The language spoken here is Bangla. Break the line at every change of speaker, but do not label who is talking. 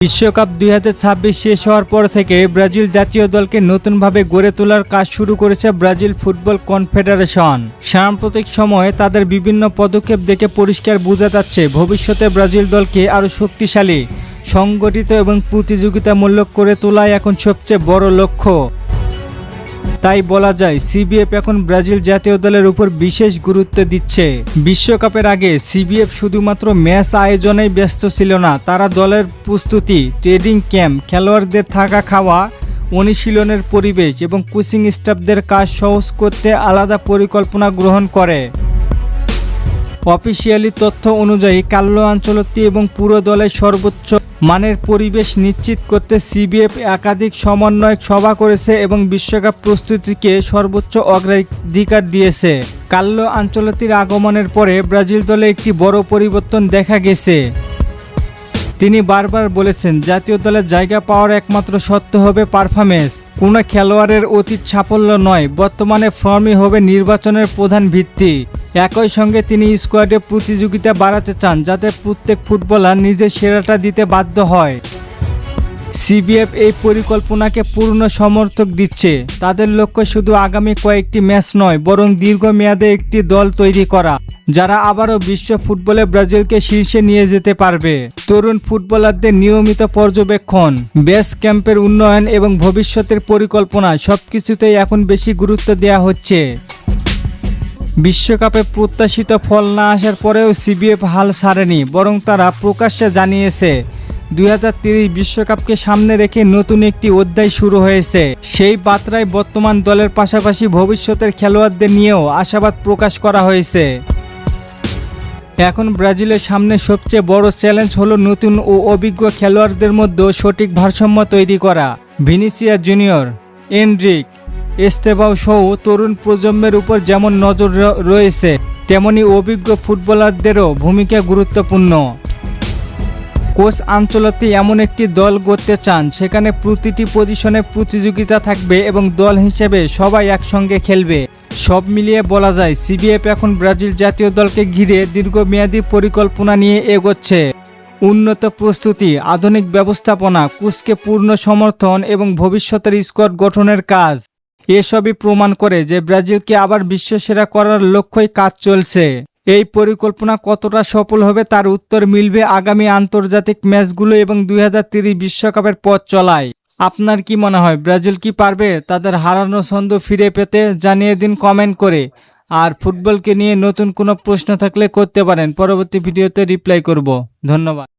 বিশ্বকাপ 2026 শেষ হওয়ার পর থেকে ব্রাজিল জাতীয় দলকে নতুনভাবে গড়ে তোলার কাজ শুরু করেছে ব্রাজিল ফুটবল কনফেডারেশন। সাম্প্রতিক সময়ে তাদের বিভিন্ন পদক্ষেপ দেখে পরিষ্কার বোঝা যাচ্ছে ভবিষ্যতে ব্রাজিল দলকে আরও শক্তিশালী, সংগঠিত এবং প্রতিযোগিতামূলক করে তোলাই এখন সবচেয়ে বড় লক্ষ্য। তাই বলা যায় সিবিএফ এখন ব্রাজিল জাতীয় দলের উপর বিশেষ গুরুত্ব দিচ্ছে। বিশ্বকাপের আগে সিবিএফ শুধুমাত্র ম্যাচ আয়োজনেই ব্যস্ত ছিল না, তারা দলের প্রস্তুতি, ট্রেনিং ক্যাম্প, খেলোয়াড়দের থাকা খাওয়া, অনুশীলনের পরিবেশ এবং কোচিং স্টাফদের কাজ সহজ করতে আলাদা পরিকল্পনা গ্রহণ করে। অফিসিয়ালি তথ্য অনুযায়ী কার্লো আনচেলত্তি এবং পুরো দলের সর্বোচ্চ মানের পরিবেশ নিশ্চিত করতে সিবিএফ একাধিক সমন্বয়ক সভা করেছে এবং বিশ্বকাপ প্রস্তুতিকে সর্বোচ্চ অগ্রাধিকার দিয়েছে। কার্লো আনচেলত্তির আগমনের পরে ব্রাজিল দলে একটি বড় পরিবর্তন দেখা গেছে। তিনি বারবার বলেছেন, জাতীয় দলের জায়গা পাওয়ার একমাত্র শর্ত হবে পারফরম্যান্স, কোনো খেলোয়াড়ের অতীত সাফল্য নয়। বর্তমানে ফর্মই হবে নির্বাচনের প্রধান ভিত্তি। একই সঙ্গে তিনি স্কোয়াডে প্রতিযোগিতা বাড়াতে চান, যাতে প্রত্যেক ফুটবলার নিজের সেরাটা দিতে বাধ্য হয়। সিবিএফ এই পরিকল্পনাকে পূর্ণ সমর্থন দিচ্ছে। তাদের লক্ষ্য শুধু আগামী কয়েকটি ম্যাচ নয়, বরং দীর্ঘমেয়াদে একটি দল তৈরি করা, যারা আবারও বিশ্ব ফুটবলে ব্রাজিলকে শীর্ষে নিয়ে যেতে পারবে। তরুণ ফুটবলারদের নিয়মিত পর্যবেক্ষণ, বেস ক্যাম্পের উন্নয়ন এবং ভবিষ্যতের পরিকল্পনা সবকিছুতেই এখন বেশি গুরুত্ব দেওয়া হচ্ছে। বিশ্বকাপে প্রত্যাশিত ফল না আসার পরেও সিবিএফ হাল ছাড়েনি, বরং তারা প্রকাশ্যে জানিয়েছে 2030 বিশ্বকাপকে সামনে রেখে নতুন একটি অধ্যায় শুরু হয়েছে। সেই বার্তায় বর্তমান দলের পাশাপাশি ভবিষ্যতের খেলোয়াড়দের নিয়েও আশাবাদ প্রকাশ করা হয়েছে। এখন ব্রাজিলের সামনে সবচেয়ে বড় চ্যালেঞ্জ হলো নতুন ও অভিজ্ঞ খেলোয়াড়দের মধ্যে সঠিক ভারসাম্য তৈরি করা। ভিনিসিয়াস জুনিয়র, এনরিক, এস্তেভাও সহ তরুণ প্রজন্মের উপর যেমন নজর রয়েছে, তেমনি অভিজ্ঞ ফুটবলারদেরও ভূমিকা গুরুত্বপূর্ণ। কোচ আনচেলত্তি এমন একটি দল গড়তে চান সেখানে প্রতিটি পজিশনে প্রতিযোগিতা থাকবে এবং দল হিসেবে সবাই একসঙ্গে খেলবে। সব মিলিয়ে বলা যায় সিবিএফ এখন ব্রাজিল জাতীয় দলকে ঘিরে দীর্ঘমেয়াদী পরিকল্পনা নিয়ে এগোচ্ছে। উন্নত প্রস্তুতি, আধুনিক ব্যবস্থাপনা, কোচকে পূর্ণ সমর্থন এবং ভবিষ্যতের স্কোয়াড গঠনের কাজ, এসবই প্রমাণ করে যে ব্রাজিলকে আবার বিশ্বসেরা করার লক্ষ্যই কাজ চলছে। এই পরিকল্পনা কতটা সফল হবে তার উত্তর মিলবে আগামী আন্তর্জাতিক ম্যাচগুলো এবং 2030 বিশ্বকাপের পথ চলায়। আপনার কি মনে হয়, ব্রাজিল কি পারবে তাদের হারানো ছন্দ ফিরে পেতে? জানিয়ে দিন কমেন্ট করে। আর ফুটবলকে নিয়ে নতুন কোনো প্রশ্ন থাকলে করতে পারেন, পরবর্তী ভিডিওতে রিপ্লাই করব। ধন্যবাদ।